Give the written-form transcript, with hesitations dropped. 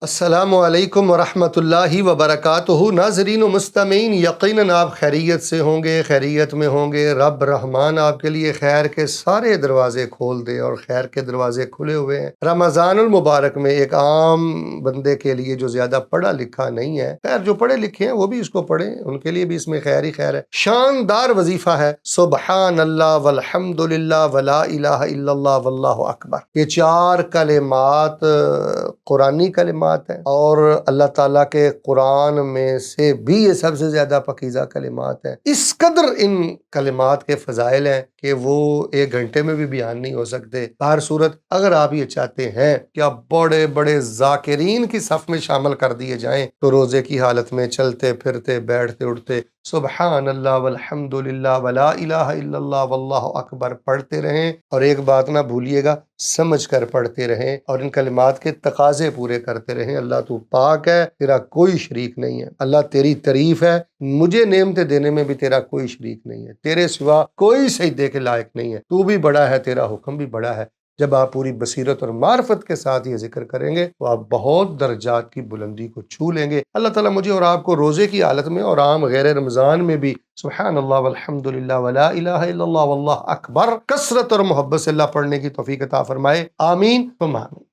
السلام علیکم ورحمۃ اللہ وبرکاتہ۔ ناظرین و مستمعین، یقیناً آپ خیریت سے ہوں گے، خیریت میں ہوں گے۔ رب رحمان آپ کے لیے خیر کے سارے دروازے کھول دے، اور خیر کے دروازے کھلے ہوئے ہیں۔ رمضان المبارک میں ایک عام بندے کے لیے جو زیادہ پڑھا لکھا نہیں ہے، خیر جو پڑھے لکھے ہیں وہ بھی اس کو پڑھیں، ان کے لیے بھی اس میں خیر ہی خیر ہے۔ شاندار وظیفہ ہے سبحان اللہ والحمد للہ ولا الہ الا اللہ واللہ اکبر۔ یہ چار کلمات قرآنی کلمات ہیں، اور اللہ تعالیٰ کے قرآن میں سے بھی یہ سب سے زیادہ پاکیزہ کلمات ہیں۔ اس قدر ان کلمات کے فضائل ہیں کہ وہ ایک گھنٹے میں بھی بیان نہیں ہو سکتے۔ ہر صورت اگر آپ یہ چاہتے ہیں کہ آپ بڑے بڑے ذاکرین کی صف میں شامل کر دیے جائیں، تو روزے کی حالت میں چلتے پھرتے بیٹھتے اٹھتے سبحان اللہ والحمد للہ ولا الہ الا اللہ واللہ اکبر پڑھتے رہیں، اور ایک بات نہ بھولیے گا، سمجھ کر پڑھتے رہیں اور ان کلمات کے تقاضے پورے کرتے رہیں۔ اللہ تو پاک ہے، تیرا کوئی شریک نہیں ہے۔ اللہ تیری تعریف ہے، مجھے نعمتیں دینے میں بھی تیرا کوئی شریک نہیں ہے، تیرے سوا کوئی سجدے کے لائق نہیں ہے، تو بھی بڑا ہے، تیرا حکم بھی بڑا ہے۔ جب آپ پوری بصیرت اور معرفت کے ساتھ یہ ذکر کریں گے تو آپ بہت درجات کی بلندی کو چھو لیں گے۔ اللہ تعالیٰ مجھے اور آپ کو روزے کی حالت میں اور عام غیر رمضان میں بھی سبحان اللہ والحمد للہ ولا الہ الا اللہ واللہ اکبر کثرت اور محبت سے اللہ پڑھنے کی توفیق عطا فرمائے، آمین ثم آمین۔